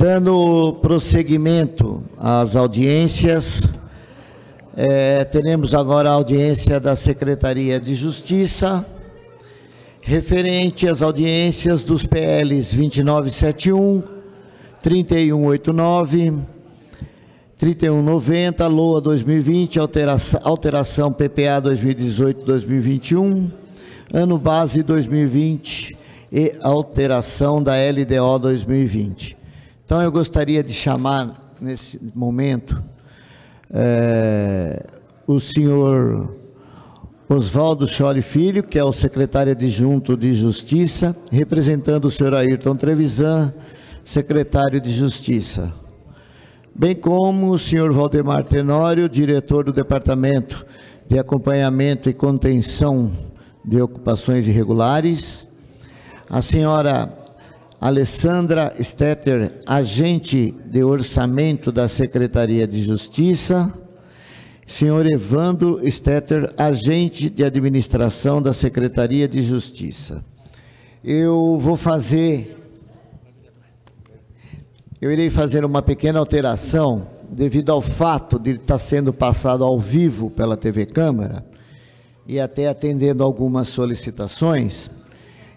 Dando prosseguimento às audiências, teremos agora a audiência da Secretaria de Justiça, referente às audiências dos PLs 2971, 3189, 3190, LOA 2020, alteração PPA 2018-2021, ano base 2020 e alteração da LDO 2020. Então, eu gostaria de chamar, nesse momento, o senhor Oswaldo Scholle Filho, que é o secretário adjunto de Justiça, representando o senhor Ayrton Trevisan, secretário de Justiça, bem como o senhor Valdemar Tenório, diretor do Departamento de Acompanhamento e Contenção de Ocupações Irregulares, a senhora Alessandra Stetter, agente de orçamento da Secretaria de Justiça, senhor Evandro Stetter, agente de administração da Secretaria de Justiça. Eu irei fazer uma pequena alteração, devido ao fato de estar sendo passado ao vivo pela TV Câmara, e até atendendo algumas solicitações.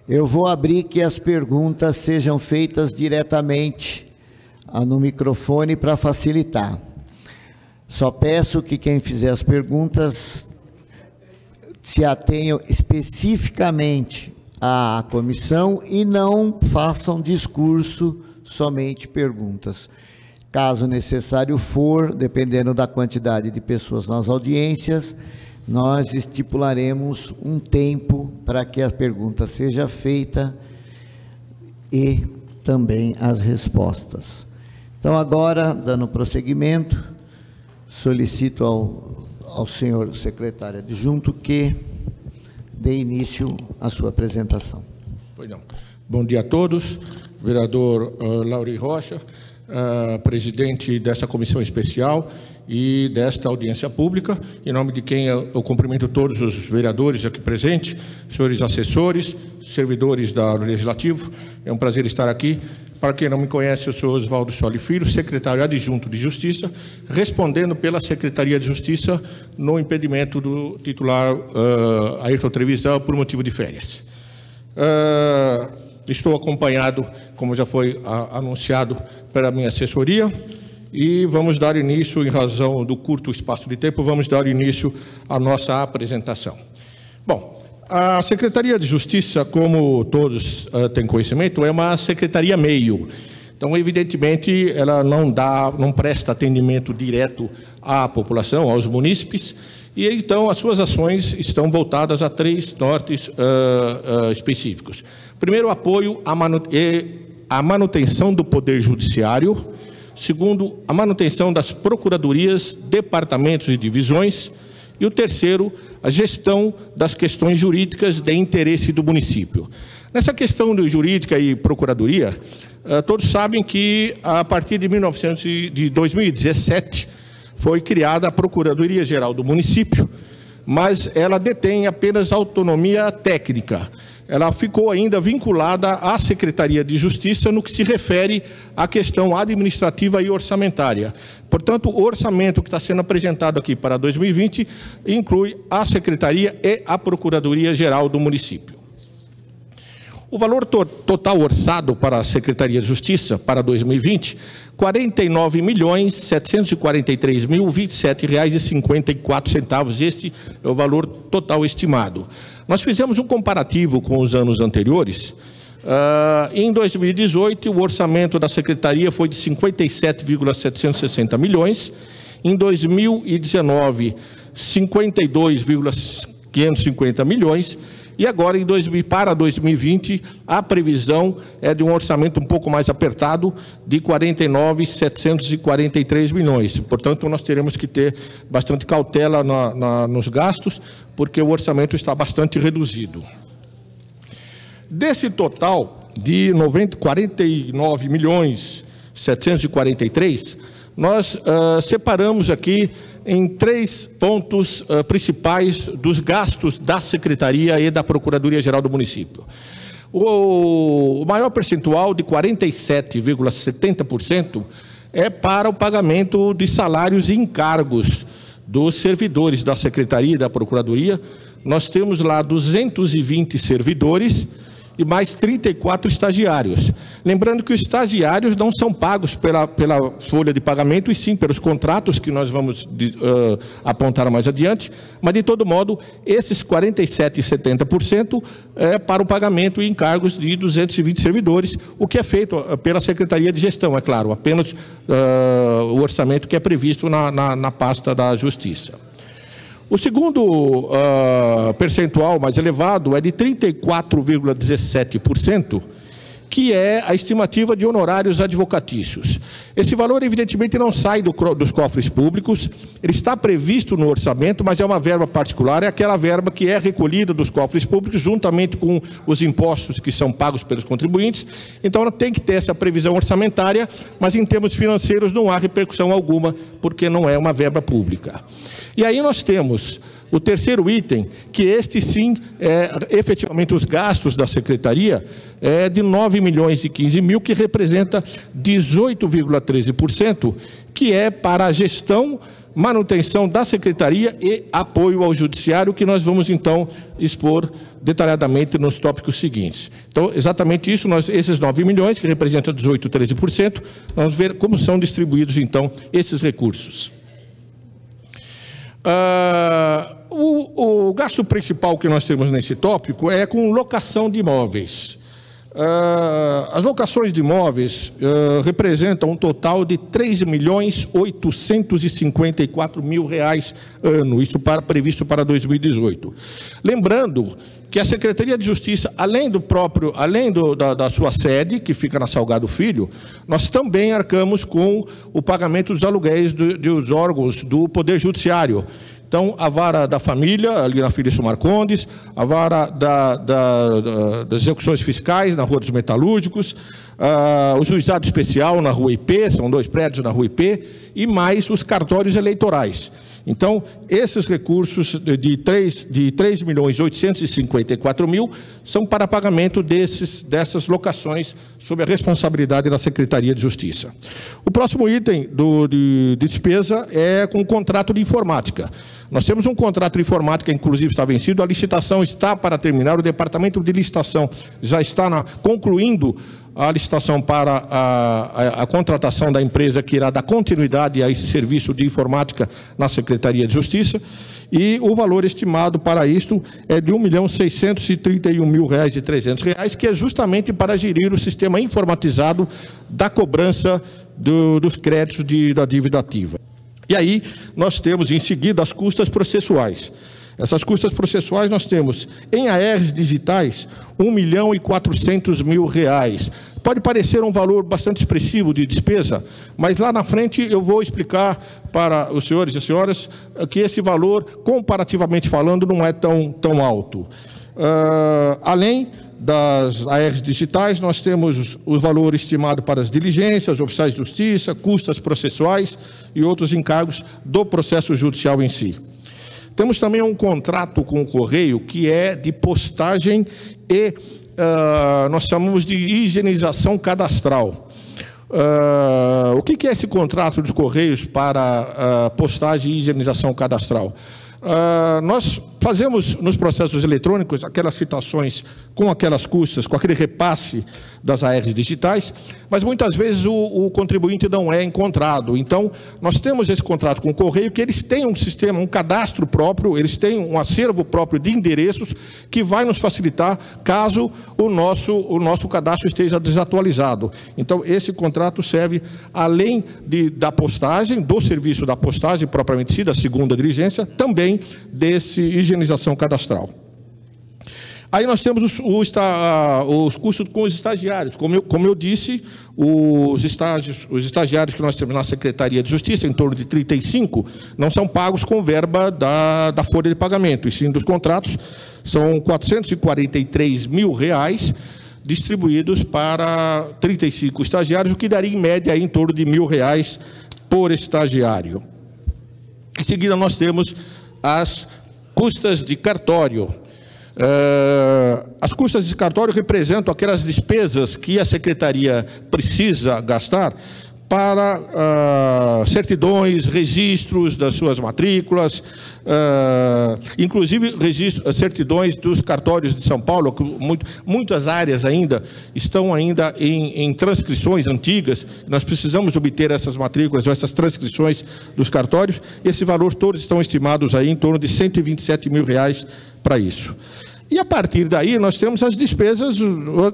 Eu vou abrir que as perguntas sejam feitas diretamente no microfone para facilitar. Só peço que quem fizer as perguntas se atenham especificamente à comissão e não façam discurso, somente perguntas. Caso necessário for, dependendo da quantidade de pessoas nas audiências, nós estipularemos um tempo para que a pergunta seja feita e também as respostas. Então, agora, dando prosseguimento, solicito ao senhor secretário adjunto que dê início à sua apresentação. Pois não. Bom dia a todos. Vereador Lauri Rocha, presidente dessa comissão especial e desta audiência pública, em nome de quem eu cumprimento todos os vereadores aqui presentes, senhores assessores, servidores do Legislativo. É um prazer estar aqui. Para quem não me conhece, eu sou Oswaldo Scholle Filho, secretário adjunto de Justiça, respondendo pela Secretaria de Justiça no impedimento do titular Ayrton Trevisan por motivo de férias. Estou acompanhado, como já foi anunciado, pela minha assessoria, e vamos dar início, em razão do curto espaço de tempo, vamos dar início à nossa apresentação. Bom, a Secretaria de Justiça, como todos têm conhecimento, é uma secretaria meio. Então, evidentemente, ela não presta atendimento direto à população, aos munícipes, e então as suas ações estão voltadas a três nortes específicos. Primeiro, apoio à manutenção do Poder Judiciário. Segundo, a manutenção das procuradorias, departamentos e divisões. E o terceiro, a gestão das questões jurídicas de interesse do município. Nessa questão de jurídica e procuradoria, todos sabem que, a partir de 2017, foi criada a Procuradoria-Geral do Município, mas ela detém apenas autonomia técnica. Ela ficou ainda vinculada à Secretaria de Justiça no que se refere à questão administrativa e orçamentária. Portanto, o orçamento que está sendo apresentado aqui para 2020 inclui a Secretaria e a Procuradoria-Geral do município. O valor total orçado para a Secretaria de Justiça para 2020, R$ 49.743.027,54. Este é o valor total estimado. Nós fizemos um comparativo com os anos anteriores. Em 2018, o orçamento da Secretaria foi de 57,760 milhões. Em 2019, 52,550 milhões. E agora, para 2020, a previsão é de um orçamento um pouco mais apertado, de 49.743 milhões. Portanto, nós teremos que ter bastante cautela nos gastos, porque o orçamento está bastante reduzido. Desse total de 49.743, nós separamos aqui em três pontos principais dos gastos da Secretaria e da Procuradoria-Geral do município. O maior percentual, de 47,70%, é para o pagamento de salários e encargos dos servidores da Secretaria e da Procuradoria. Nós temos lá 220 servidores e mais 34 estagiários. Lembrando que os estagiários não são pagos pela folha de pagamento, e sim pelos contratos que nós vamos apontar mais adiante, mas, de todo modo, esses 47,70% é para o pagamento e encargos de 220 servidores, o que é feito pela Secretaria de Gestão, é claro, apenas o orçamento que é previsto na pasta da Justiça. O segundo percentual mais elevado é de 34,17%, que é a estimativa de honorários advocatícios. Esse valor, evidentemente, não sai dos cofres públicos, ele está previsto no orçamento, mas é uma verba particular, é aquela verba que é recolhida dos cofres públicos, juntamente com os impostos que são pagos pelos contribuintes. Então, ela tem que ter essa previsão orçamentária, mas em termos financeiros não há repercussão alguma, porque não é uma verba pública. E aí nós temos o terceiro item, que este sim é efetivamente os gastos da Secretaria, é de 9.015.000, que representa 18,13%, que é para a gestão, manutenção da Secretaria e apoio ao Judiciário, que nós vamos então expor detalhadamente nos tópicos seguintes. Então, exatamente isso, esses 9 milhões, que representam 18,13%, vamos ver como são distribuídos então esses recursos. O gasto principal que nós temos nesse tópico é com locação de imóveis. As locações de imóveis representam um total de R$ 3.854.000 ano, isso previsto para 2018. Lembrando que a Secretaria de Justiça, além da sua sede, que fica na Salgado Filho, nós também arcamos com o pagamento dos aluguéis dos órgãos do Poder Judiciário. Então, a vara da família, ali na Felício Marcondes, a vara das execuções fiscais, na Rua dos Metalúrgicos, o juizado especial na Rua IP, são 2 prédios na Rua IP, e mais os cartórios eleitorais. Então, esses recursos de 3.854.000 são para pagamento dessas locações sob a responsabilidade da Secretaria de Justiça. O próximo item de despesa é com o contrato de informática. Nós temos um contrato de informática, inclusive está vencido, a licitação está para terminar, o departamento de licitação já está concluindo a licitação para a contratação da empresa que irá dar continuidade a esse serviço de informática na Secretaria de Justiça, e o valor estimado para isto é de R$ 1.631.300, que é justamente para gerir o sistema informatizado da cobrança dos créditos da dívida ativa. E aí nós temos em seguida as custas processuais. Essas custas processuais nós temos em ARs digitais R$ 1.400.000. Pode parecer um valor bastante expressivo de despesa, mas lá na frente eu vou explicar para os senhores e senhoras que esse valor, comparativamente falando, não é tão alto. Além das ARs digitais, nós temos o valor estimado para as diligências, oficiais de justiça, custas processuais e outros encargos do processo judicial em si. Temos também um contrato com o Correio que é de postagem e nós chamamos de higienização cadastral. O que é esse contrato dos Correios para postagem e higienização cadastral? Nós fazemos nos processos eletrônicos aquelas citações com aquelas custas, com aquele repasse das ARs digitais, mas muitas vezes o contribuinte não é encontrado. Então, nós temos esse contrato com o Correio, que eles têm um sistema, um cadastro próprio, eles têm um acervo próprio de endereços que vai nos facilitar caso o nosso cadastro esteja desatualizado. Então, esse contrato serve, além da postagem, do serviço da postagem propriamente dita, a segunda diligência, também desse higienização cadastral. Aí nós temos os custos com os estagiários. Como eu disse, os estagiários que nós temos na Secretaria de Justiça, em torno de 35, não são pagos com verba da folha de pagamento, e sim dos contratos. São R$ 443.000 distribuídos para 35 estagiários, o que daria em média aí, em torno de R$ 1.000 por estagiário. Em seguida nós temos as custas de cartório. As custas de cartório representam aquelas despesas que a Secretaria precisa gastar para certidões, registros das suas matrículas, inclusive certidões dos cartórios de São Paulo, que muitas áreas ainda estão em transcrições antigas. Nós precisamos obter essas matrículas ou essas transcrições dos cartórios. Esse valor todos estão estimados aí em torno de R$127 mil para isso. E a partir daí nós temos as despesas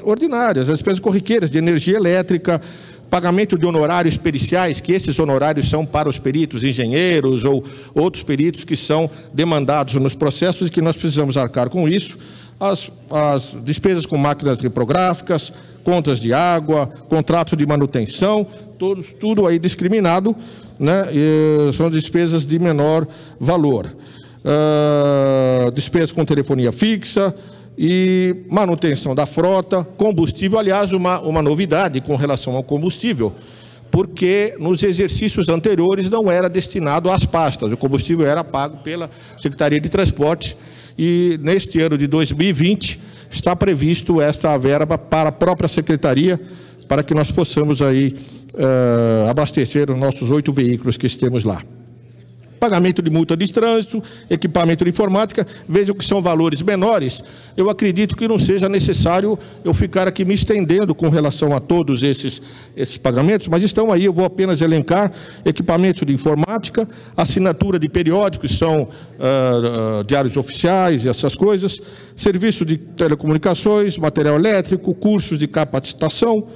ordinárias, as despesas corriqueiras de energia elétrica, pagamento de honorários periciais, que esses honorários são para os peritos, engenheiros ou outros peritos que são demandados nos processos e que nós precisamos arcar com isso, as despesas com máquinas reprográficas, contas de água, contratos de manutenção, tudo aí discriminado, né? São despesas de menor valor. Despesas com telefonia fixa e manutenção da frota, combustível. Aliás, uma novidade com relação ao combustível, porque nos exercícios anteriores não era destinado às pastas, o combustível era pago pela Secretaria de Transporte, e neste ano de 2020 está previsto esta verba para a própria Secretaria, para que nós possamos aí abastecer os nossos 8 veículos que temos lá. Pagamento de multa de trânsito, equipamento de informática, vejam que são valores menores. Eu acredito que não seja necessário eu ficar aqui me estendendo com relação a todos esses pagamentos, mas estão aí, eu vou apenas elencar: equipamento de informática, assinatura de periódicos, são diários oficiais e essas coisas, serviço de telecomunicações, material elétrico, cursos de capacitação,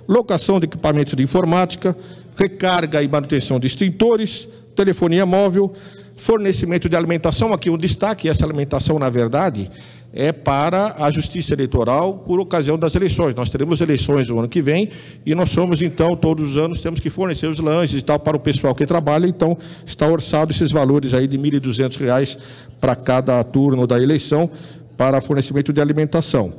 locação de equipamentos de informática, recarga e manutenção de extintores, telefonia móvel, fornecimento de alimentação. Aqui um destaque: essa alimentação, na verdade, é para a Justiça Eleitoral por ocasião das eleições. Nós teremos eleições no ano que vem e nós somos, então, todos os anos temos que fornecer os lanches e tal para o pessoal que trabalha, então está orçado esses valores aí de R$ 1.200 para cada turno da eleição para fornecimento de alimentação.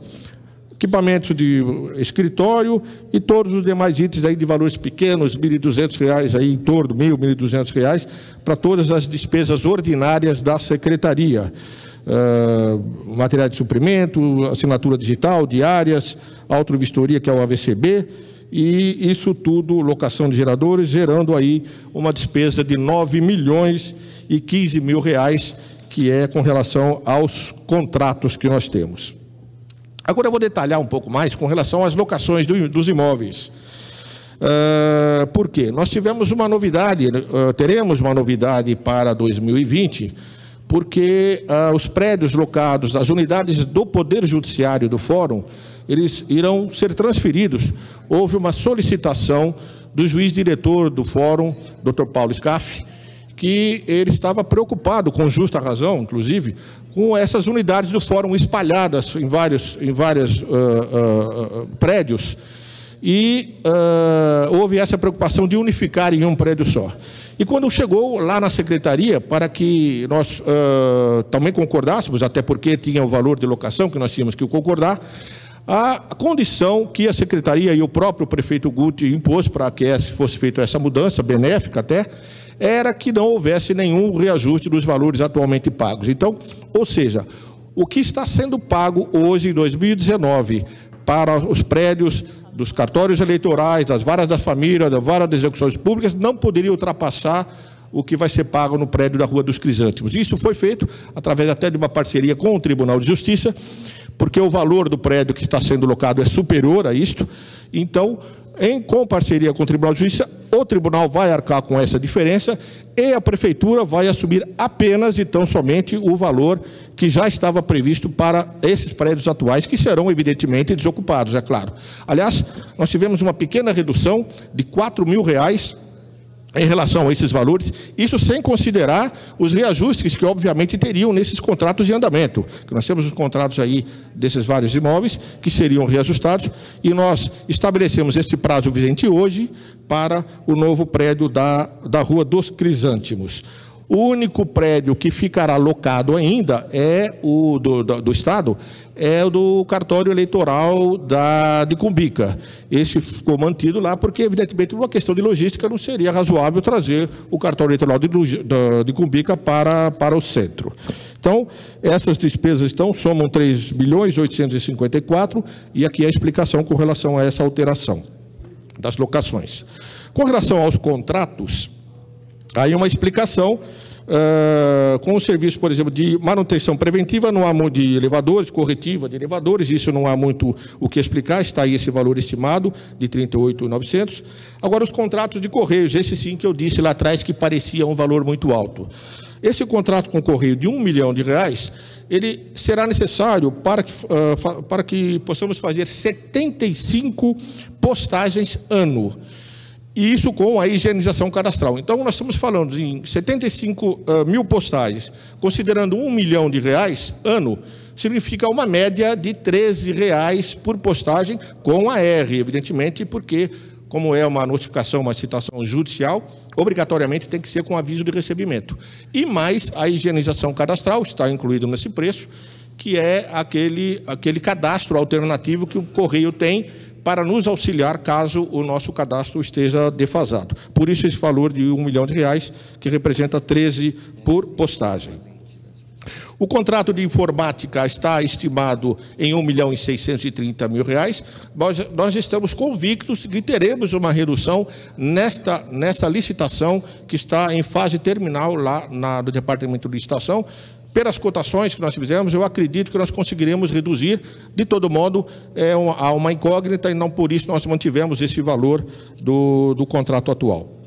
Equipamentos de escritório e todos os demais itens aí de valores pequenos, R$ 1.200 aí, em torno de R$ 1.200, para todas as despesas ordinárias da Secretaria. Material de suprimento, assinatura digital, diárias, autovistoria, que é o AVCB, e isso tudo, locação de geradores, gerando aí uma despesa de R$ 9.015.000, que é com relação aos contratos que nós temos. Agora eu vou detalhar um pouco mais com relação às locações dos imóveis. Por quê? Nós tivemos uma novidade, teremos uma novidade para 2020, porque os prédios locados, as unidades do Poder Judiciário do Fórum, eles irão ser transferidos. Houve uma solicitação do juiz diretor do Fórum, Dr. Paulo Scaff, que ele estava preocupado, com justa razão, inclusive, com essas unidades do Fórum espalhadas em vários prédios, e houve essa preocupação de unificar em um prédio só. E quando chegou lá na Secretaria, para que nós também concordássemos, até porque tinha o valor de locação que nós tínhamos que concordar, a condição que a Secretaria e o próprio prefeito Guti impôs para que fosse feita essa mudança, benéfica até, era que não houvesse nenhum reajuste dos valores atualmente pagos. Então, ou seja, o que está sendo pago hoje, em 2019, para os prédios dos cartórios eleitorais, das varas da família, da vara das execuções públicas, não poderia ultrapassar o que vai ser pago no prédio da Rua dos Crisântimos. Isso foi feito através até de uma parceria com o Tribunal de Justiça, porque o valor do prédio que está sendo locado é superior a isto. Então, com parceria com o Tribunal de Justiça, o tribunal vai arcar com essa diferença e a prefeitura vai assumir apenas e tão somente o valor que já estava previsto para esses prédios atuais, que serão evidentemente desocupados, é claro. Aliás, nós tivemos uma pequena redução de R$ 4.000 em relação a esses valores, isso sem considerar os reajustes que obviamente teriam nesses contratos de andamento, que nós temos os contratos aí desses vários imóveis que seriam reajustados, e nós estabelecemos esse prazo vigente hoje para o novo prédio da Rua dos Crisântimos. O único prédio que ficará locado ainda é o do Estado, é o do cartório eleitoral de Cumbica. Esse ficou mantido lá porque, evidentemente, por uma questão de logística, não seria razoável trazer o cartório eleitoral de Cumbica para o centro. Então, essas despesas somam 3.854.000, e aqui a explicação com relação a essa alteração das locações. Com relação aos contratos, aí uma explicação com o serviço, por exemplo, de manutenção preventiva, não há muito de elevadores, corretiva de elevadores, isso não há muito o que explicar, está aí esse valor estimado de 38.900. Agora, os contratos de Correios, esse sim que eu disse lá atrás que parecia um valor muito alto. Esse contrato com o Correio de R$1 milhão, ele será necessário para que possamos fazer 75 postagens ano. E isso com a higienização cadastral. Então, nós estamos falando em 75 mil postagens, considerando R$1 milhão ano, significa uma média de R$13 por postagem, com a R, evidentemente, porque, como é uma notificação, uma citação judicial, obrigatoriamente tem que ser com aviso de recebimento. E mais a higienização cadastral, está incluído nesse preço, que é aquele cadastro alternativo que o Correio tem para nos auxiliar caso o nosso cadastro esteja defasado. Por isso, esse valor de R$1 milhão, que representa 13 por postagem. O contrato de informática está estimado em R$1.630.000. Nós estamos convictos que teremos uma redução nesta licitação que está em fase terminal lá no Departamento de Licitação. Pelas cotações que nós fizemos, eu acredito que nós conseguiremos reduzir. De todo modo, há uma incógnita e não por isso nós mantivemos esse valor do contrato atual.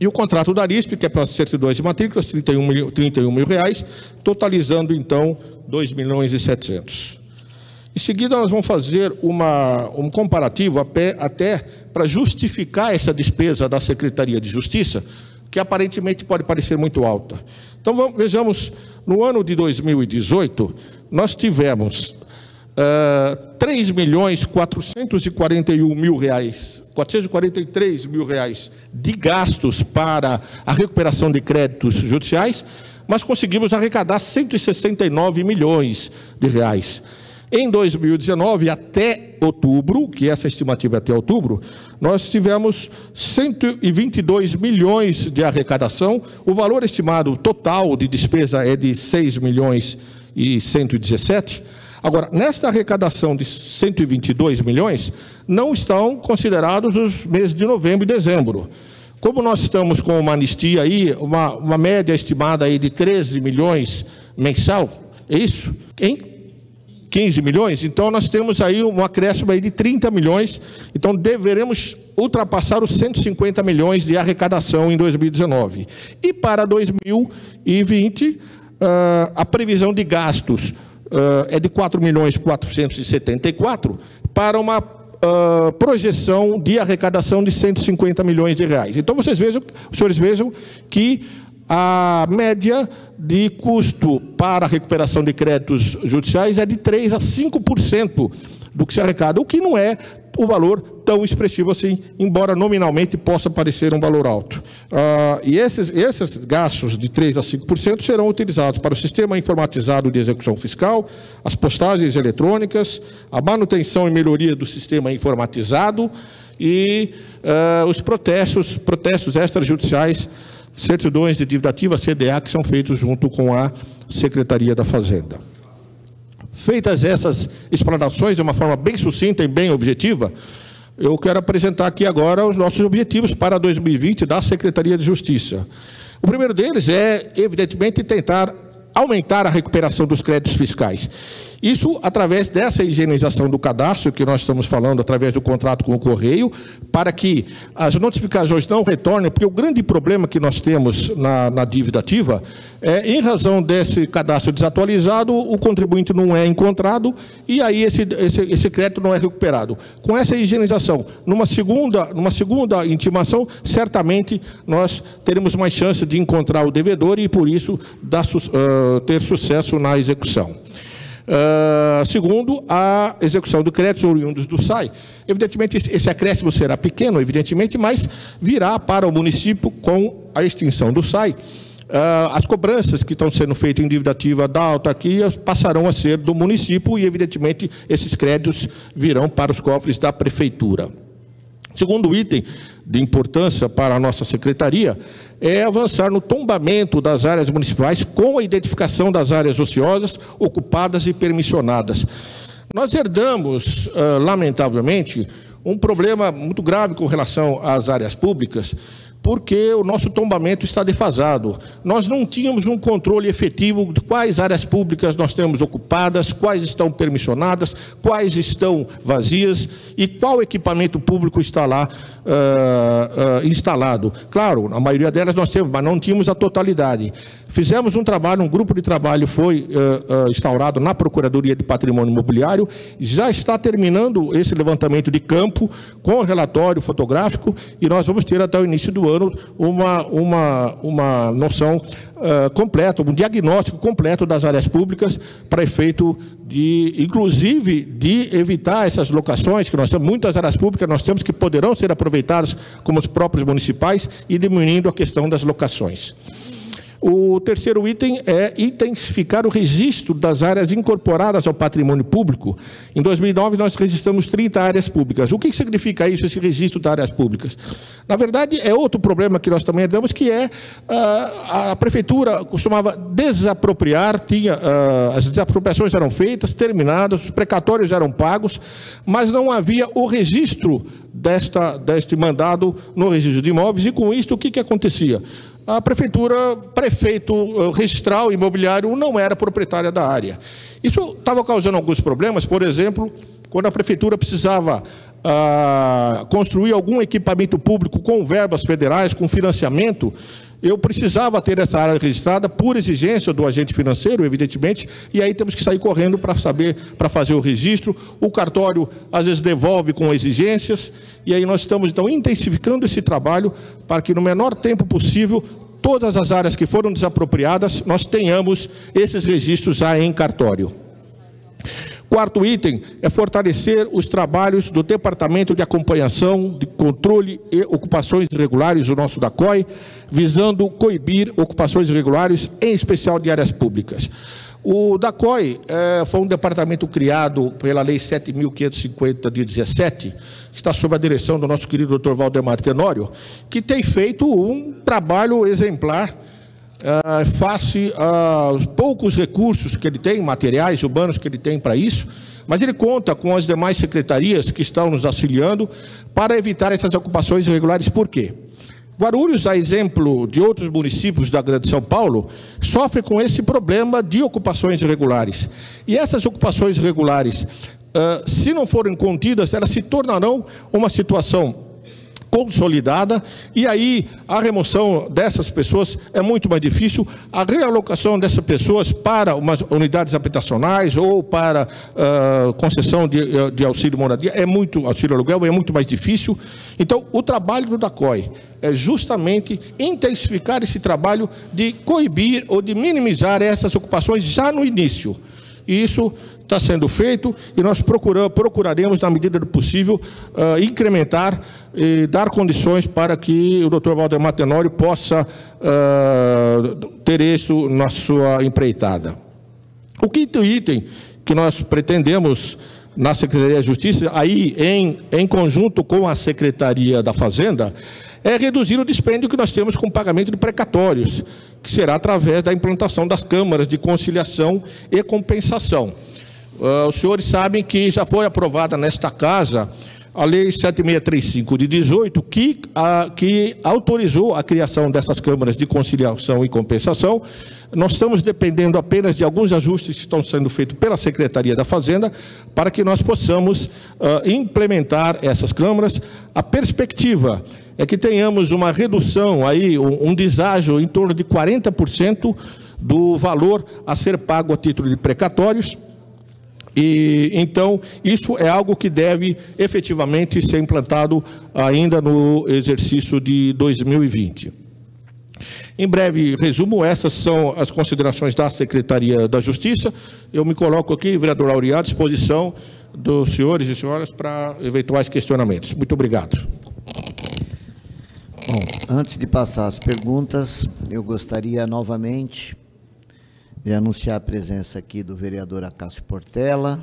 E o contrato da Arisp, que é para certidões de matrículas, R$31 mil, totalizando, então, R$2.700.000. Em seguida, nós vamos fazer um comparativo até para justificar essa despesa da Secretaria de Justiça, que aparentemente pode parecer muito alta. Então, vejamos, no ano de 2018, nós tivemos R$443.000 de gastos para a recuperação de créditos judiciais, mas conseguimos arrecadar R$169 milhões. Em 2019, até outubro, que essa estimativa é até outubro, nós tivemos 122 milhões de arrecadação. O valor estimado total de despesa é de 6.117.000. Agora, nesta arrecadação de 122 milhões, não estão considerados os meses de novembro e dezembro. Como nós estamos com uma anistia aí, uma média estimada aí de 13 milhões mensal, é isso? Em 15 milhões, então nós temos aí um acréscimo aí de 30 milhões, então deveremos ultrapassar os 150 milhões de arrecadação em 2019. E para 2020, a previsão de gastos é de 4.474.000 para uma projeção de arrecadação de R$150 milhões. Então, os senhores vejam que a média de custo para a recuperação de créditos judiciais é de 3% a 5% do que se arrecada, o que não é um valor tão expressivo assim, embora nominalmente possa parecer um valor alto. E esses gastos de 3% a 5% serão utilizados para o sistema informatizado de execução fiscal, as postagens eletrônicas, a manutenção e melhoria do sistema informatizado e os protestos extrajudiciais, certidões de dívida ativa, CDA, que são feitos junto com a Secretaria da Fazenda. Feitas essas explanações de uma forma bem sucinta e bem objetiva, eu quero apresentar aqui agora os nossos objetivos para 2020 da Secretaria de Justiça. O primeiro deles é, evidentemente, tentar aumentar a recuperação dos créditos fiscais. Isso através dessa higienização do cadastro, que nós estamos falando, através do contrato com o Correio, para que as notificações não retornem, porque o grande problema que nós temos na dívida ativa é, em razão desse cadastro desatualizado, o contribuinte não é encontrado e aí esse crédito não é recuperado. Com essa higienização, numa segunda intimação, certamente nós teremos mais chance de encontrar o devedor e, por isso, ter sucesso na execução. Segundo, a execução do crédito oriundos do SAI. Evidentemente, esse acréscimo será pequeno, evidentemente, mas virá para o município com a extinção do SAI. as cobranças que estão sendo feitas em dívida ativa da autarquia passarão a ser do município e, evidentemente, esses créditos virão para os cofres da prefeitura. Segundo item de importância para a nossa secretaria é avançar no tombamento das áreas municipais com a identificação das áreas ociosas, ocupadas e permissionadas. Nós herdamos, lamentavelmente, um problema muito grave com relação às áreas públicas, porque o nosso tombamento está defasado. Nós não tínhamos um controle efetivo de quais áreas públicas nós temos ocupadas, quais estão permissionadas, quais estão vazias e qual equipamento público está lá instalado. Claro, a maioria delas nós temos, mas não tínhamos a totalidade. Fizemos um trabalho, um grupo de trabalho foi instaurado na Procuradoria de Patrimônio Imobiliário, já está terminando esse levantamento de campo com relatório fotográfico e nós vamos ter até o início do ano uma noção completa, um diagnóstico completo das áreas públicas para efeito de, inclusive, de evitar essas locações, que nós temos muitas áreas públicas, nós temos que poderão ser aproveitadas como os próprios municipais e diminuindo a questão das locações. O terceiro item é intensificar o registro das áreas incorporadas ao patrimônio público. Em 2009, nós registramos 30 áreas públicas. O que significa isso, esse registro de áreas públicas? Na verdade, é outro problema que nós também herdamos, que é a prefeitura costumava desapropriar, as desapropriações eram feitas, terminadas, os precatórios eram pagos, mas não havia o registro deste mandado no registro de imóveis, e com isso, o que acontecia? A prefeitura, prefeito registral imobiliário não era proprietária da área. Isso estava causando alguns problemas, por exemplo, quando a prefeitura precisava construir algum equipamento público com verbas federais, com financiamento, eu precisava ter essa área registrada por exigência do agente financeiro, evidentemente, e aí temos que sair correndo para fazer o registro. O cartório, às vezes, devolve com exigências, e aí nós estamos, então, intensificando esse trabalho para que, no menor tempo possível, todas as áreas que foram desapropriadas, nós tenhamos esses registros já em cartório. Quarto item é fortalecer os trabalhos do Departamento de Acompanhação, de Controle e Ocupações Irregulares, o nosso DACOI, visando coibir ocupações irregulares, em especial de áreas públicas. O DACOI foi um departamento criado pela Lei 7.550 de 17, que está sob a direção do nosso querido Dr. Valdemar Tenório, que tem feito um trabalho exemplar face aos poucos recursos que ele tem, materiais humanos que ele tem para isso, mas ele conta com as demais secretarias que estão nos auxiliando para evitar essas ocupações irregulares. Por quê? Guarulhos, a exemplo de outros municípios da Grande São Paulo, sofre com esse problema de ocupações irregulares. E essas ocupações irregulares, se não forem contidas, elas se tornarão uma situação consolidada, e aí a remoção dessas pessoas é muito mais difícil, a realocação dessas pessoas para umas unidades habitacionais ou para concessão de auxílio moradia, auxílio aluguel, é muito mais difícil. Então, o trabalho do DACOI é justamente intensificar esse trabalho de coibir ou de minimizar essas ocupações já no início. E isso está sendo feito e nós procuraremos, na medida do possível, incrementar e dar condições para que o Dr. Valdemar Tenório possa ter isso na sua empreitada. O quinto item que nós pretendemos na Secretaria da Justiça, aí em conjunto com a Secretaria da Fazenda, é reduzir o dispêndio que nós temos com o pagamento de precatórios, que será através da implantação das câmaras de conciliação e compensação. Os senhores sabem que já foi aprovada nesta casa a Lei 7635 de 18, que autorizou a criação dessas câmaras de conciliação e compensação. Nós estamos dependendo apenas de alguns ajustes que estão sendo feitos pela Secretaria da Fazenda para que nós possamos implementar essas câmaras. A perspectiva é que tenhamos uma redução, aí, um deságio em torno de 40% do valor a ser pago a título de precatórios. E então isso é algo que deve efetivamente ser implantado ainda no exercício de 2020. Em breve resumo, essas são as considerações da Secretaria da Justiça. Eu me coloco aqui, vereador Auri, à disposição dos senhores e senhoras para eventuais questionamentos. Muito obrigado. Bom, antes de passar as perguntas, eu gostaria novamente de anunciar a presença aqui do vereador Acácio Portela,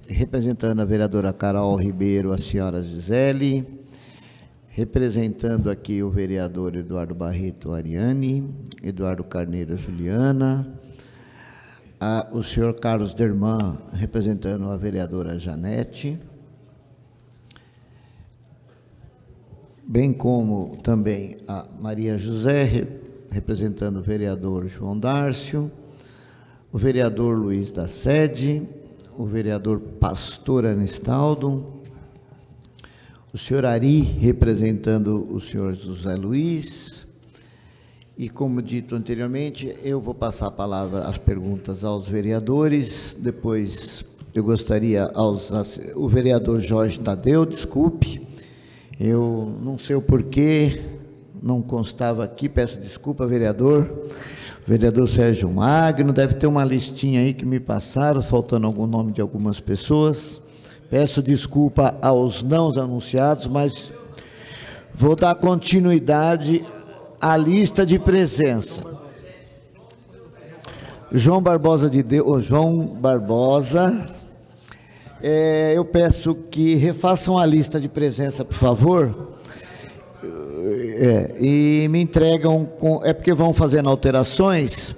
representando a vereadora Carol Ribeiro, a senhora Gisele, representando aqui o vereador Eduardo Barreto Ariane, Eduardo Carneiro Juliana, o senhor Carlos Derman, representando a vereadora Janete, bem como também a Maria José, representando o vereador João Dárcio, o vereador Luiz da Sede, o vereador Pastor Anistaldo, o senhor Ari, representando o senhor José Luiz, e como dito anteriormente, eu vou passar a palavra, as perguntas aos vereadores, depois eu gostaria, o vereador Jorge Tadeu, desculpe, eu não sei o porquê, não constava aqui, peço desculpa, vereador. O vereador Sérgio Magno, deve ter uma listinha aí que me passaram, faltando algum nome de algumas pessoas. Peço desculpa aos não anunciados, mas vou dar continuidade à lista de presença. João Barbosa de Deus, João Barbosa... eu peço que refaçam a lista de presença, por favor, e me entregam, porque vão fazendo alterações,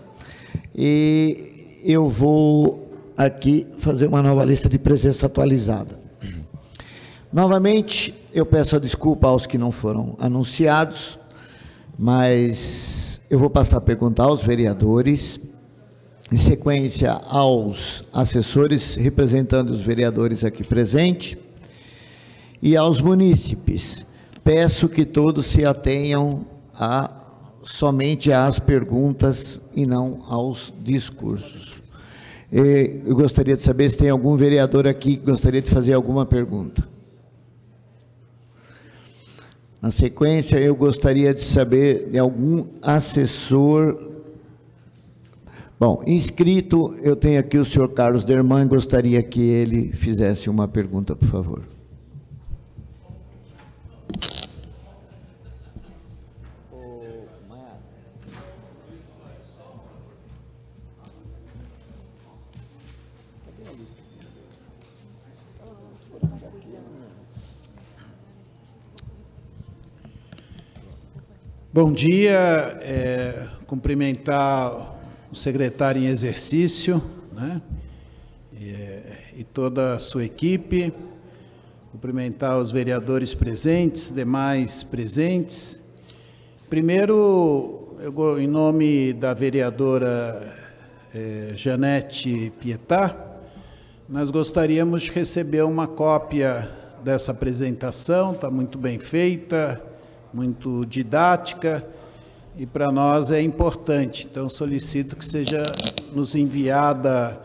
e eu vou aqui fazer uma nova lista de presença atualizada. Novamente, eu peço a desculpa aos que não foram anunciados, mas eu vou passar a perguntar aos vereadores, em sequência aos assessores, representando os vereadores aqui presentes, e aos munícipes. Peço que todos se atenham somente às perguntas e não aos discursos. Eu gostaria de saber se tem algum vereador aqui que gostaria de fazer alguma pergunta. Na sequência, eu gostaria de saber de algum assessor. Bom, inscrito, eu tenho aqui o senhor Carlos Derman, gostaria que ele fizesse uma pergunta, por favor. Bom dia, cumprimentar o secretário em exercício, né, e toda a sua equipe, cumprimentar os vereadores presentes, demais presentes. Primeiro, em nome da vereadora Janete Pietá, nós gostaríamos de receber uma cópia dessa apresentação, está muito bem feita, muito didática, e para nós é importante, então solicito que seja nos enviada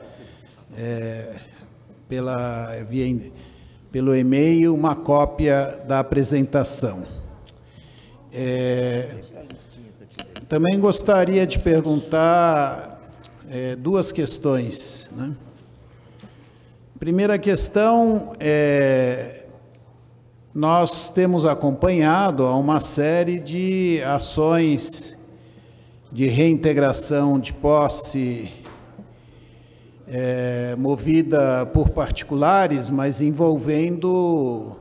pelo e-mail uma cópia da apresentação. Também gostaria de perguntar duas questões, né? Primeira questão nós temos acompanhado uma série de ações de reintegração de posse movida por particulares, mas envolvendo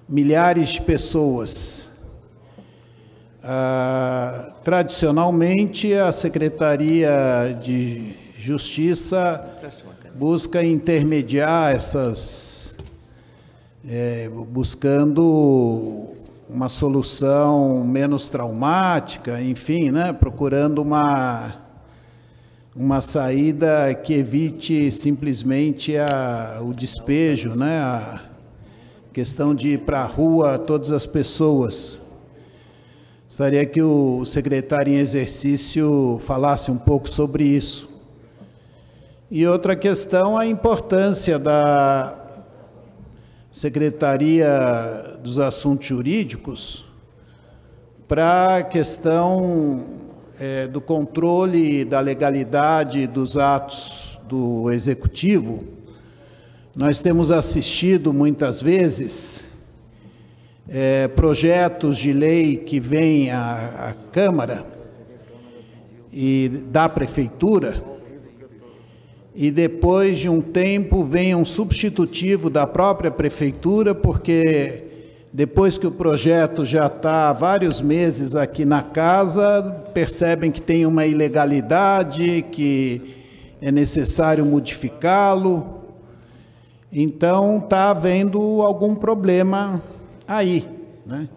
milhares de pessoas. Tradicionalmente, a Secretaria de Justiça busca intermediar buscando uma solução menos traumática, enfim, né, procurando uma saída que evite simplesmente o despejo, né, a questão de ir para a rua todas as pessoas. Gostaria que o secretário em exercício falasse um pouco sobre isso. E outra questão, a importância da Secretaria dos Assuntos Jurídicos para a questão do controle da legalidade dos atos do Executivo. Nós temos assistido muitas vezes projetos de lei que vêm à Câmara e da Prefeitura, e depois de um tempo vem um substitutivo da própria Prefeitura, porque depois que o projeto já está há vários meses aqui na casa, percebem que tem uma ilegalidade, que é necessário modificá-lo. Então, está havendo algum problema aí, né?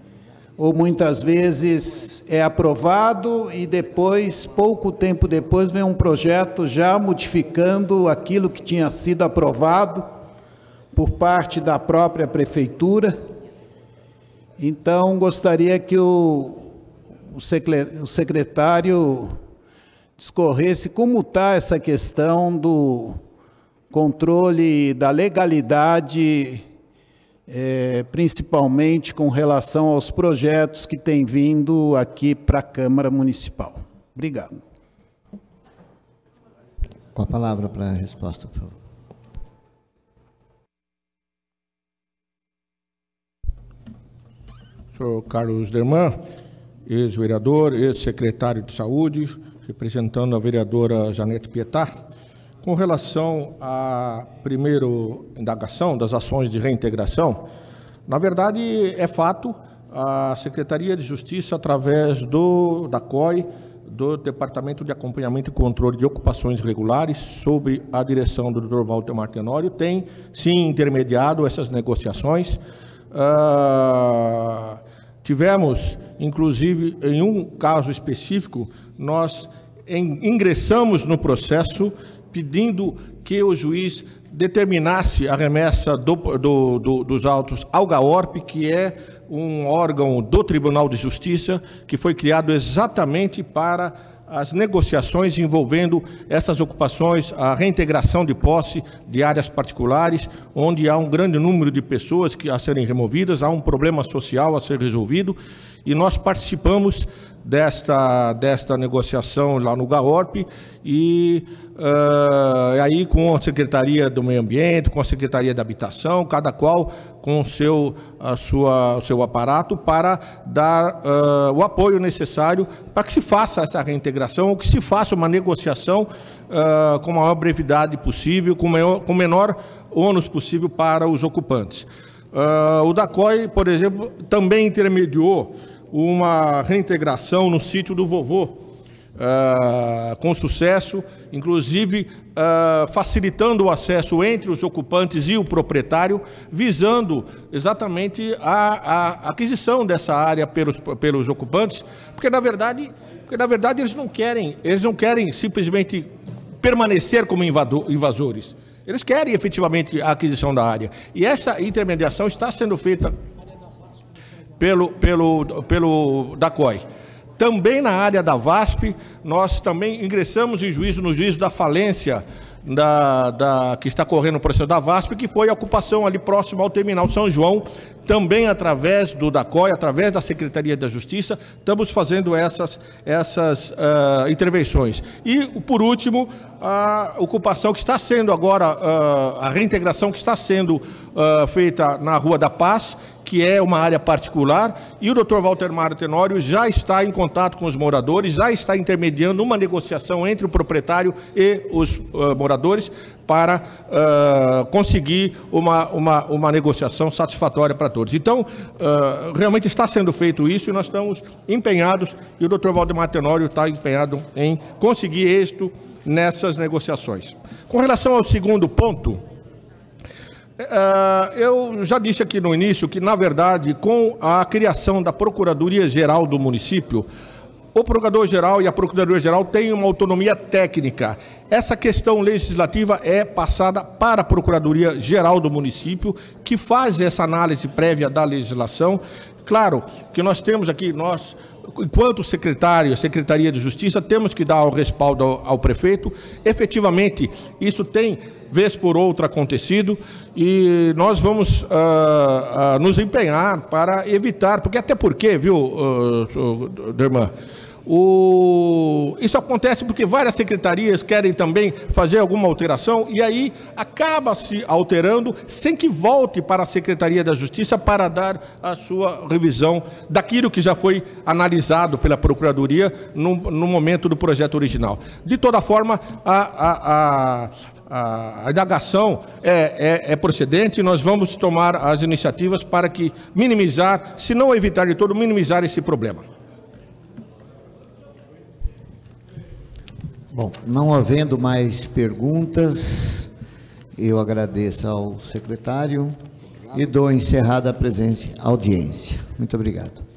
Ou muitas vezes é aprovado e depois, pouco tempo depois, vem um projeto já modificando aquilo que tinha sido aprovado por parte da própria Prefeitura. Então, gostaria que o secretário discorresse como está essa questão do controle da legalidade, principalmente com relação aos projetos que têm vindo aqui para a Câmara Municipal. Obrigado. Com a palavra para a resposta, por favor. Senhor Carlos Derman, ex-vereador, ex-secretário de Saúde, representando a vereadora Janete Pietá, com relação à primeira indagação das ações de reintegração, na verdade, é fato, a Secretaria de Justiça, através da COI, do Departamento de Acompanhamento e Controle de Ocupações Irregulares, sob a direção do Dr. Waldemar Tenório, tem, sim, intermediado essas negociações. Tivemos, inclusive, em um caso específico, nós ingressamos no processo pedindo que o juiz determinasse a remessa dos autos ao GAORP, que é um órgão do Tribunal de Justiça, que foi criado exatamente para as negociações envolvendo essas ocupações, a reintegração de posse de áreas particulares, onde há um grande número de pessoas a serem removidas, há um problema social a ser resolvido, e nós participamos desta negociação lá no GAORP, e aí com a Secretaria do Meio Ambiente, com a Secretaria da Habitação, cada qual com o seu aparato para dar o apoio necessário para que se faça essa reintegração, ou que se faça uma negociação com a maior brevidade possível, com o menor ônus possível para os ocupantes. O DACOI, por exemplo, também intermediou uma reintegração no sítio do vovô, com sucesso, inclusive facilitando o acesso entre os ocupantes e o proprietário, visando exatamente a aquisição dessa área pelos ocupantes, porque na verdade eles não querem simplesmente permanecer como invasores, eles querem efetivamente a aquisição da área, e essa intermediação está sendo feita pelo DACOI. Também na área da VASP, nós também ingressamos em juízo, no juízo da falência que está correndo o processo da VASP, que foi a ocupação ali próximo ao Terminal São João, também através do DACOI, através da Secretaria da Justiça, estamos fazendo essas intervenções. E, por último, a ocupação que está sendo agora, a reintegração que está sendo feita na Rua da Paz, que é uma área particular, e o Dr. Waldemar Tenório já está em contato com os moradores, já está intermediando uma negociação entre o proprietário e os moradores para conseguir uma negociação satisfatória para todos. Então, realmente está sendo feito isso e nós estamos empenhados, e o Dr. Waldemar Tenório está empenhado em conseguir êxito nessas negociações. Com relação ao segundo ponto, eu já disse aqui no início que, na verdade, com a criação da Procuradoria-Geral do município, o Procurador-Geral e a Procuradoria-Geral têm uma autonomia técnica. Essa questão legislativa é passada para a Procuradoria-Geral do município, que faz essa análise prévia da legislação. Claro que nós temos aqui, enquanto Secretaria de Justiça, temos que dar o respaldo ao prefeito. Efetivamente, isso tem, vez por outra, acontecido, e nós vamos nos empenhar para evitar, porque até porque, viu, Derman, Isso acontece porque várias secretarias querem também fazer alguma alteração e aí acaba se alterando sem que volte para a Secretaria da Justiça para dar a sua revisão daquilo que já foi analisado pela Procuradoria no momento do projeto original. De toda forma, a indagação é procedente e nós vamos tomar as iniciativas para que minimizar, se não evitar de todo, minimizar esse problema. Bom, não havendo mais perguntas, eu agradeço ao secretário e dou encerrada a audiência. Muito obrigado.